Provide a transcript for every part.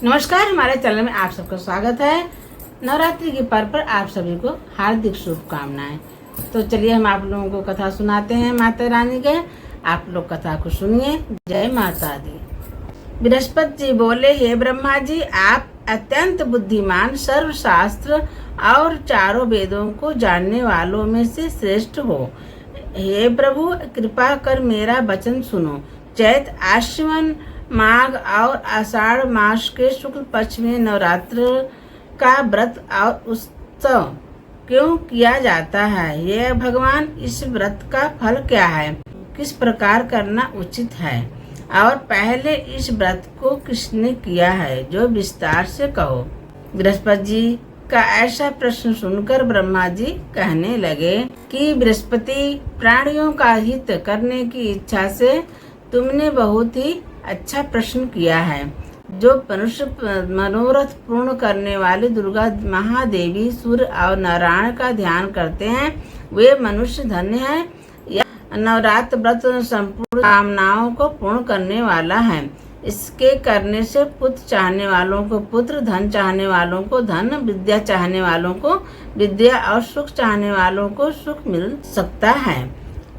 नमस्कार, हमारे चैनल में आप सबका स्वागत है। नवरात्रि के पर्व पर आप सभी को हार्दिक शुभकामनाएं। तो चलिए हम आप लोगों को कथा सुनाते हैं माता रानी के। आप लोग कथा को सुनिए। जय माता दी। बृहस्पति जी बोले, हे ब्रह्मा जी, आप अत्यंत बुद्धिमान, सर्वशास्त्र और चारों वेदों को जानने वालों में से श्रेष्ठ हो। हे प्रभु, कृपा कर मेरा वचन सुनो। चैत आश्विन माघ और आषाढ़ मास के शुक्ल पक्ष में नवरात्र का व्रत और उत्सव क्यों किया जाता है? ये भगवान, इस व्रत का फल क्या है? किस प्रकार करना उचित है? और पहले इस व्रत को किसने किया है? जो विस्तार से कहो। बृहस्पति जी का ऐसा प्रश्न सुनकर ब्रह्मा जी कहने लगे कि बृहस्पति, प्राणियों का हित करने की इच्छा से तुमने बहुत ही अच्छा प्रश्न किया है। जो मनुष्य मनोरथ पूर्ण करने वाले दुर्गा महादेवी, सूर्य और नारायण का ध्यान करते हैं, वे मनुष्य धन्य हैं। यह नवरात्र व्रत संपूर्ण कामनाओं को पूर्ण करने वाला है। इसके करने से पुत्र चाहने वालों को पुत्र, धन चाहने वालों को धन, विद्या चाहने वालों को विद्या और सुख चाहने वालों को सुख मिल सकता है।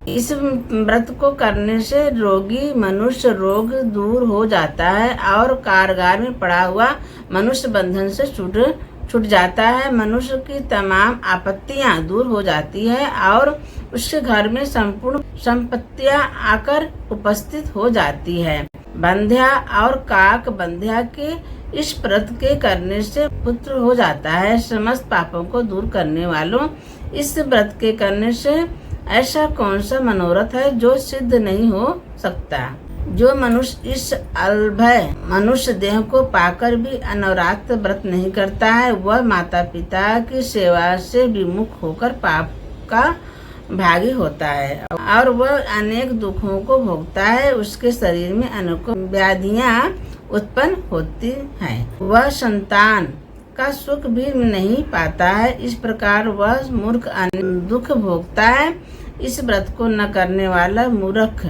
इस व्रत को करने से रोगी मनुष्य रोग दूर हो जाता है और कारागार में पड़ा हुआ मनुष्य बंधन से छूट जाता है। मनुष्य की तमाम आपत्तियां दूर हो जाती है और उसके घर में संपूर्ण संपत्तियां आकर उपस्थित हो जाती है। बंध्या और काक बंध्या के इस व्रत के करने से पुत्र हो जाता है। समस्त पापों को दूर करने वालों, इस व्रत के करने से ऐसा कौन सा मनोरथ है जो सिद्ध नहीं हो सकता? जो मनुष्य इस अलभय मनुष्य देह को पाकर भी अनवरात्र व्रत नहीं करता है, वह माता पिता की सेवा से विमुख होकर पाप का भागी होता है और वह अनेक दुखों को भोगता है। उसके शरीर में अनेकों व्याधियां उत्पन्न होती हैं। वह संतान का सुख भी नहीं पाता है। इस प्रकार वह मूर्ख दुख भोगता है। इस व्रत को न करने वाला मूर्ख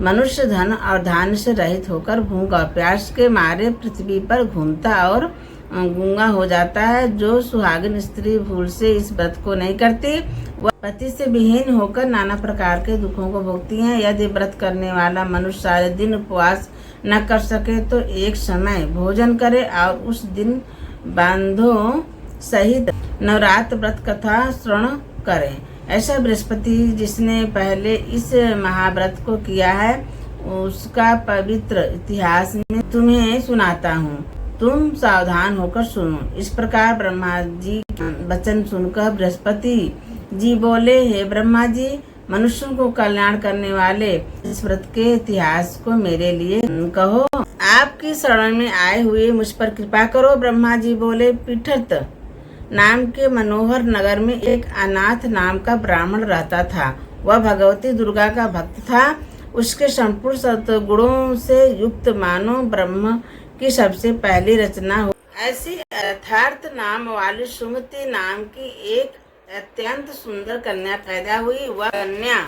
मनुष्य धन और धान्य से रहित होकर भूख और प्यास के मारे पृथ्वी पर घूमता और गूंगा हो जाता है। जो सुहागिन स्त्री भूल से इस व्रत को नहीं करती, वह पति से विहीन होकर नाना प्रकार के दुखों को भोगती है। यदि व्रत करने वाला मनुष्य सारे दिन उपवास न कर सके तो एक समय भोजन करे और उस दिन बांधों सहित नवरात्र व्रत कथा श्रवण करें। ऐसा बृहस्पति जिसने पहले इस महाव्रत को किया है, उसका पवित्र इतिहास में तुम्हें सुनाता हूँ। तुम सावधान होकर सुनो। इस प्रकार ब्रह्मा जी वचन सुनकर बृहस्पति जी बोले, हे ब्रह्मा जी, मनुष्यों को कल्याण करने वाले इस व्रत के इतिहास को मेरे लिए कहो। आपकी शरण में आए हुए मुझ पर कृपा करो। ब्रह्मा जी बोले, पीठत नाम के मनोहर नगर में एक अनाथ नाम का ब्राह्मण रहता था। वह भगवती दुर्गा का भक्त था। उसके संपूर्ण सत्गुणों से युक्त मानो ब्रह्म की सबसे पहली रचना हो। ऐसी यथार्थ नाम वाली सुमति नाम की एक अत्यंत सुंदर कन्या पैदा हुई। वह कन्या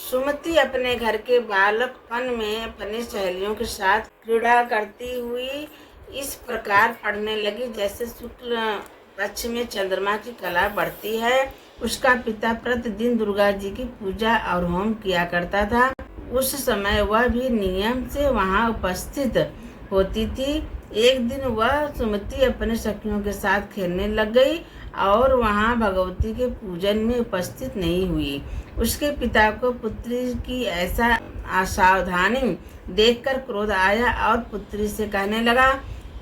सुमति अपने घर के बालकपन में अपनी सहेलियों के साथ क्रीड़ा करती हुई इस प्रकार पढ़ने लगी, जैसे शुक्ल पक्ष में चंद्रमा की कला बढ़ती है। उसका पिता प्रतिदिन दुर्गा जी की पूजा और होम किया करता था। उस समय वह भी नियम से वहां उपस्थित होती थी। एक दिन वह सुमति अपने सखियों के साथ खेलने लग गई और वहां भगवती के पूजन में उपस्थित नहीं हुई। उसके पिता को पुत्री की ऐसा असावधानी देखकर क्रोध आया और पुत्री से कहने लगा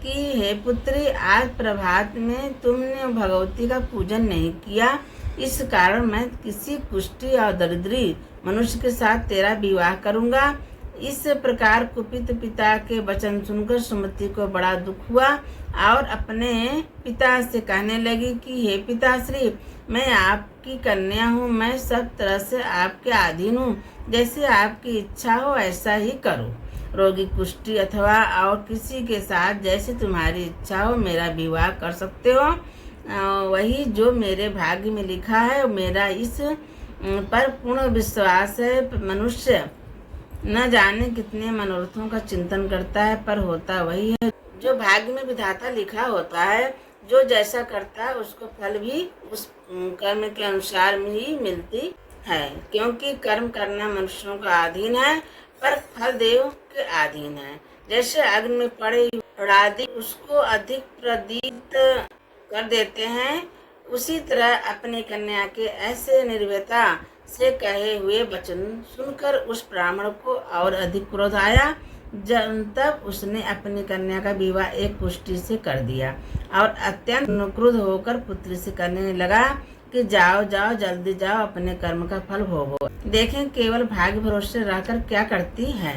कि हे पुत्री, आज प्रभात में तुमने भगवती का पूजन नहीं किया। इस कारण मैं किसी कुष्ठी और दरिद्री मनुष्य के साथ तेरा विवाह करूंगा। इस प्रकार कुपित पिता के वचन सुनकर सुमति को बड़ा दुख हुआ और अपने पिता से कहने लगी कि हे पिताश्री, मैं आपकी कन्या हूँ। मैं सब तरह से आपके अधीन हूँ। जैसे आपकी इच्छा हो ऐसा ही करो। रोगी, कुष्ठी अथवा और किसी के साथ जैसे तुम्हारी इच्छा हो मेरा विवाह कर सकते हो। वही जो मेरे भाग्य में लिखा है। मेरा इस पर पूर्ण विश्वास है। मनुष्य न जाने कितने मनोरथों का चिंतन करता है, पर होता वही है जो भाग्य में विधाता लिखा होता है, जो जैसा करता है उसको फल भी उस कर्म के अनुसार ही मिलती है, क्योंकि कर्म करना मनुष्यों का अधीन है पर फल देव के अधीन है। जैसे अग्नि में पड़े राधि उसको अधिक प्रदीप्त कर देते हैं, उसी तरह अपनी कन्या के ऐसे निर्भयता से कहे हुए वचन सुनकर उस ब्राह्मण को और अधिक क्रोध आया। तब उसने अपनी कन्या का विवाह एक पुष्टि से कर दिया और अत्यंत क्रुद्ध होकर पुत्री से कहने लगा कि जाओ जाओ जल्दी जाओ, अपने कर्म का फल भोगो। देखें केवल भाग्य भरोसे रहकर क्या करती है।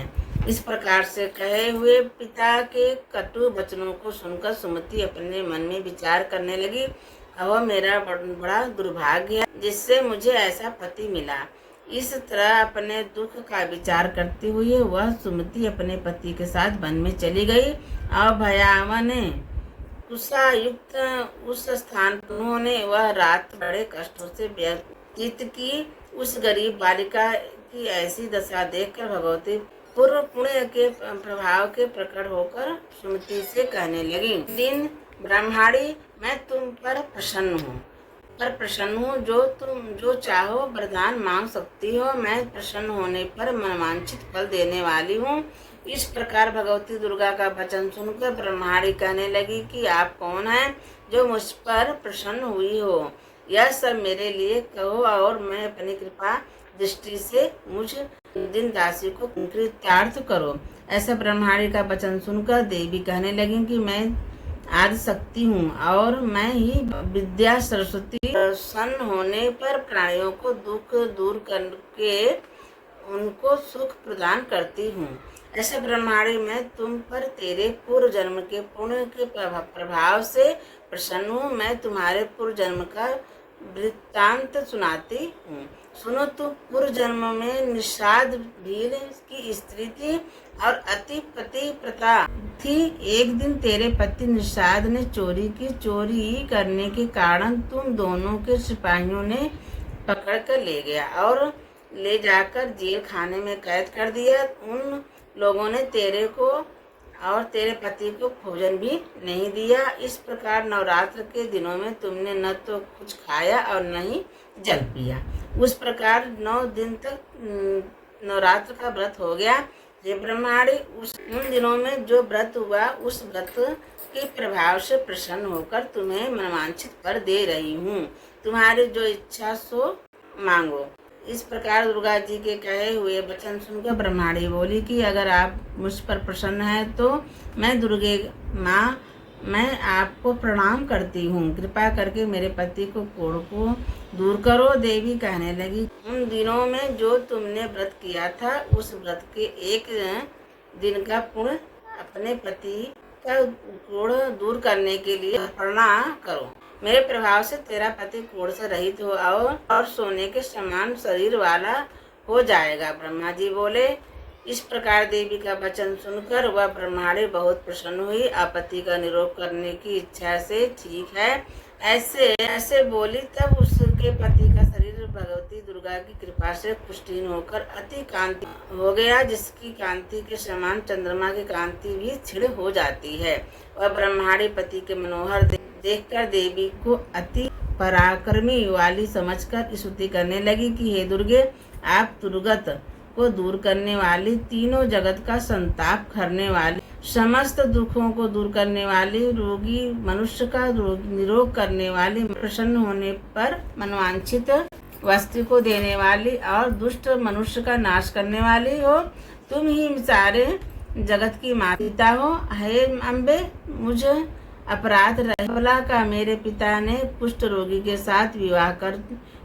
इस प्रकार से कहे हुए पिता के कटु वचनों को सुनकर सुमति अपने मन में विचार करने लगी, अब मेरा बड़ा दुर्भाग्य है जिससे मुझे ऐसा पति मिला। इस तरह अपने दुख का विचार करते हुए वह सुमति अपने पति के साथ वन में चली गई और भयावन कुशा युक्त उस स्थान पर उन्होंने वह रात बड़े कष्टों से व्यतीत की। उस गरीब बालिका की ऐसी दशा देखकर भगवती पूर्व पुण्य के प्रभाव के प्रकट होकर सुमति से कहने लगी, दिन ब्रह्माणी मैं तुम पर प्रसन्न हूँ, जो चाहो वरदान मांग सकती हो, मैं प्रसन्न होने पर मनवांछित फल देने वाली हूँ। इस प्रकार भगवती दुर्गा का वचन सुनकर ब्रह्माणी कहने लगी कि आप कौन हैं जो मुझ पर प्रसन्न हुई हो, यह सब मेरे लिए कहो और मैं अपनी कृपा दृष्टि से मुझ दिन दासी को कृतार्थ करो। ऐसा ब्रह्माणी का वचन सुनकर देवी कहने लगी कि मैं आदि शक्ति हूँ और मैं ही विद्या सरस्वती, प्रसन्न होने पर प्राणियों को दुख दूर करके उनको सुख प्रदान करती हूँ। ऐसे ब्रह्माणी मैं तुम पर तेरे पूर्व जन्म के पुण्य के प्रभाव से प्रसन्न हूँ। मैं तुम्हारे पूर्व जन्म का वृत्तांत सुनाती हूँ। सुनो, तू पूर्व जन्म में निषाद भील की स्त्री थी और अति पति प्रता थी। एक दिन तेरे पति निषाद ने चोरी की। चोरी करने के कारण तुम दोनों के सिपाहियों ने पकड़ कर ले गया और ले जाकर जेल खाने में कैद कर दिया। उन लोगों ने तेरे को और तेरे पति को भोजन भी नहीं दिया। इस प्रकार नवरात्र के दिनों में तुमने न तो कुछ खाया और न ही जल पिया। उस प्रकार 9 दिन तक नवरात्र का व्रत हो गया। ये ब्रह्माणी उन दिनों में जो व्रत हुआ उस व्रत के प्रभाव से प्रसन्न होकर तुम्हें मनवांछित फल दे रही हूँ। तुम्हारी जो इच्छा सो मांगो। इस प्रकार दुर्गा जी के कहे हुए वचन सुनकर ब्रह्माणी बोली कि अगर आप मुझ पर प्रसन्न हैं तो मैं दुर्गे माँ मैं आपको प्रणाम करती हूँ। कृपा करके मेरे पति को कोढ़ को दूर करो। देवी कहने लगी, उन दिनों में जो तुमने व्रत किया था उस व्रत के एक दिन का पुण्य अपने पति का कोढ़ दूर करने के लिए प्रणाम करो। मेरे प्रभाव से तेरा पति कोढ़ से रहित हो और सोने के समान शरीर वाला हो जाएगा। ब्रह्मा जी बोले। इस प्रकार देवी का वचन सुनकर वह ब्रह्माणी बहुत प्रसन्न हुई। पति का निरोध करने की इच्छा से ठीक है ऐसे बोली। तब उसके पति का शरीर भगवती दुर्गा की कृपा से पुष्टिहीन होकर अति कांति हो गया, जिसकी कांति के समान चंद्रमा की कांति भी क्षीण हो जाती है। वह ब्रह्माणी पति के मनोहर देखकर देवी को अति पराक्रमी वाली समझकर स्तुति करने लगी कि हे दुर्गे, आप दुर्गत को दूर करने वाली, तीनों जगत का संताप करने वाली, समस्त दुखों को दूर करने वाली, रोगी मनुष्य का निरोग करने वाली, प्रसन्न होने पर मनवांछित वस्तु को देने वाली और दुष्ट मनुष्य का नाश करने वाली हो। तुम ही सारे जगत की माता हो। हे अम्बे, मुझे अपराध रहला का मेरे पिता ने कुष्ठ रोगी के साथ विवाह कर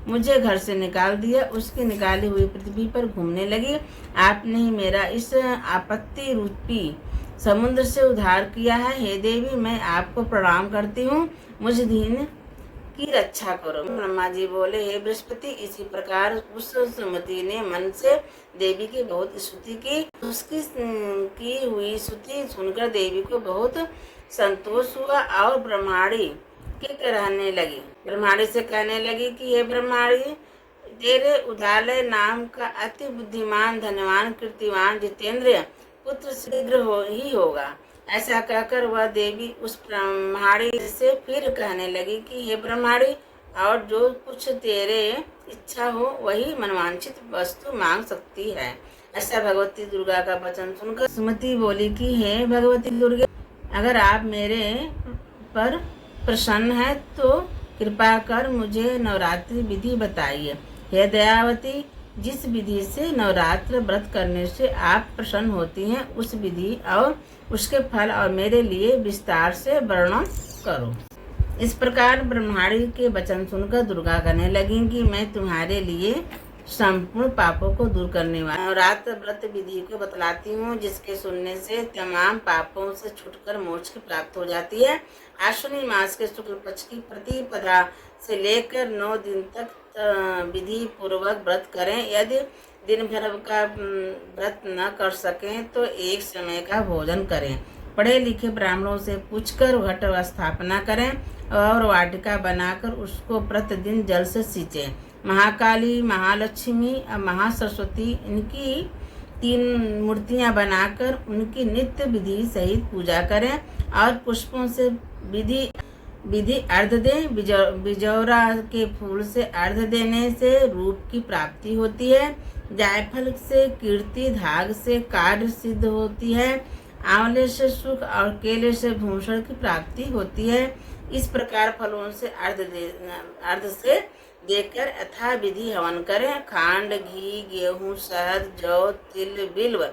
मुझे घर से निकाल दिया। उसकी निकाली हुई पृथ्वी पर घूमने लगी। आपने ही मेरा इस आपत्ति रूपी समुद्र से उद्धार किया है। हे देवी, मैं आपको प्रणाम करती हूँ। मुझ दीन की रक्षा करो। ब्रह्मा जी बोले, हे बृहस्पति। इसी प्रकार उस सुमति ने मन से देवी की बहुत स्तुति की। उसकी की हुई स्तुति सुनकर देवी को बहुत संतोष हुआ और ब्रह्माणी के कहने लगी। ब्रह्माणी से कहने लगी कि हे ब्रह्माणी, तेरे उदालय नाम का अति बुद्धिमान, धनवान, कीर्तिवान, जितेंद्रिय पुत्र शीघ्र ही होगा। ऐसा कहकर वह देवी उस ब्रह्माणी से फिर कहने लगी कि हे ब्रह्माणी, और जो कुछ तेरे इच्छा हो वही मनवांछित वस्तु मांग सकती है। ऐसा भगवती दुर्गा का वचन सुनकर सुमति बोली कि हे भगवती दुर्गे, अगर आप मेरे पर प्रसन्न है तो कृपा कर मुझे नवरात्रि विधि बताइए। हे दयावती, जिस विधि से नवरात्र व्रत करने से आप प्रसन्न होती हैं उस विधि और उसके फल और मेरे लिए विस्तार से वर्णन करो। इस प्रकार ब्रह्माणी के वचन सुनकर दुर्गा कहने लगी कि मैं तुम्हारे लिए संपूर्ण पापों को दूर करने वाली नवरात्र व्रत विधि को बतलाती हूँ, जिसके सुनने से तमाम पापों से छूटकर मोक्ष की प्राप्त हो जाती है। आश्विनी मास के शुक्ल पक्ष की प्रतिपदा से लेकर 9 दिन तक विधि पूर्वक व्रत करें। यदि दिन भर का व्रत न कर सकें तो एक समय का भोजन करें। पढ़े लिखे ब्राह्मणों से पूछकर घट स्थापना करें और वाटिका बनाकर उसको प्रतिदिन जल से सींचें। महाकाली, महालक्ष्मी और महासरस्वती, इनकी 3 मूर्तियां बनाकर उनकी नित्य विधि सहित पूजा करें और पुष्पों से विधि अर्घ दें। बिजौरा के फूल से अर्घ देने से रूप की प्राप्ति होती है। जायफल से कीर्ति, धाग से कार्य सिद्ध होती है। आंवले से सुख और केले से भूषण की प्राप्ति होती है। इस प्रकार फलों से अर्घ से देकर यथा विधि हवन करें। खांड, घी, गेहूं, शहद, जौ, तिल, बिल्व,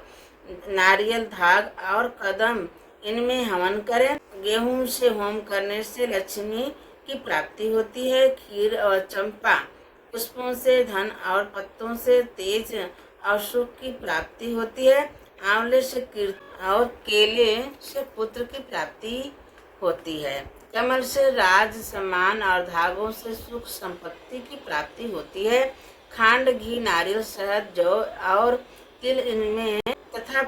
नारियल, धाग और कदम, इनमें हवन करें। गेहूं से होम करने से लक्ष्मी की प्राप्ति होती है। खीर और चंपा पुष्पों से धन और पत्तों से तेज और सुख की प्राप्ति होती है। आंवले से कीर्ति और केले से पुत्र की प्राप्ति होती है। कमल से राज, सम्मान और धागों से सुख संपत्ति की प्राप्ति होती है। खांड, घी, नारियल, शहद, जौ और तिल, इनमें तथा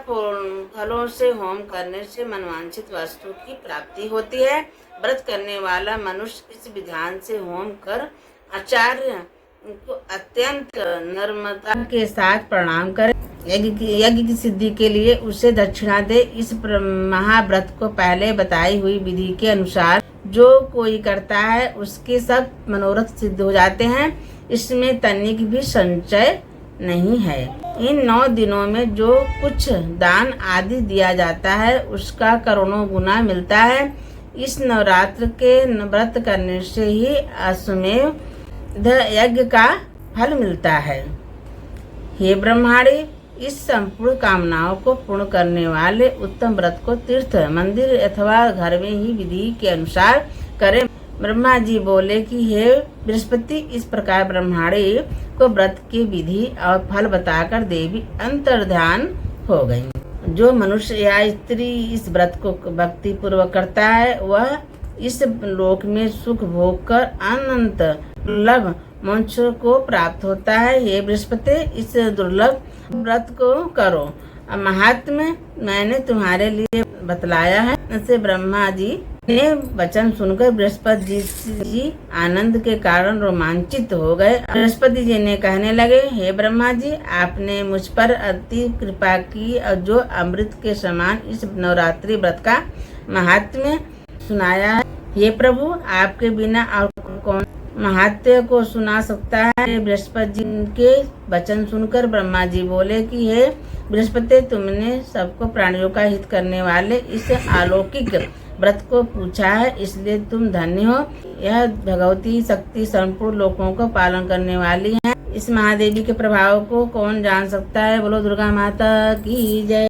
फलों से होम करने से मनवांछित वस्तु की प्राप्ति होती है। व्रत करने वाला मनुष्य इस विधान से होम कर आचार्य को अत्यंत नम्रता के साथ प्रणाम करे। यज्ञ की सिद्धि के लिए उसे दक्षिणा दे। इस महाव्रत को पहले बताई हुई विधि के अनुसार जो कोई करता है उसके सब मनोरथ सिद्ध हो जाते हैं। इसमें तनिक भी संचय नहीं है। इन 9 दिनों में जो कुछ दान आदि दिया जाता है उसका करोड़ों गुना मिलता है। इस नवरात्र के व्रत करने से ही अश्वमेध यज्ञ का फल मिलता है। हे ब्रह्माणी, इस संपूर्ण कामनाओं को पूर्ण करने वाले उत्तम व्रत को तीर्थ, मंदिर अथवा घर में ही विधि के अनुसार करें। ब्रह्मा जी बोले कि हे बृहस्पति, इस प्रकार ब्रह्माणी को व्रत की विधि और फल बताकर देवी अंतर्ध्यान हो गई। जो मनुष्य या स्त्री इस व्रत को भक्ति पूर्वक करता है वह इस लोक में सुख भोग कर अनंत दुर्लभ मोक्ष को प्राप्त होता है। हे बृहस्पति, इस दुर्लभ व्रत को करो। महात्म्य मैंने तुम्हारे लिए बतलाया है। ऐसे ब्रह्मा जी ने वचन सुनकर बृहस्पति जी आनंद के कारण रोमांचित हो गए। बृहस्पति जी ने कहने लगे, हे ब्रह्मा जी, आपने मुझ पर अति कृपा की और जो अमृत के समान इस नवरात्रि व्रत का महात्म्य सुनाया है। हे प्रभु, आपके बिना और कौन महात्म्य को सुना सकता है। बृहस्पति जी के वचन सुनकर ब्रह्मा जी बोले कि हे बृहस्पति, तुमने सबको प्राणियों का हित करने वाले इस अलौकिक व्रत को पूछा है, इसलिए तुम धन्य हो। यह भगवती शक्ति संपूर्ण लोकों को पालन करने वाली है। इस महादेवी के प्रभाव को कौन जान सकता है। बोलो दुर्गा माता की जय।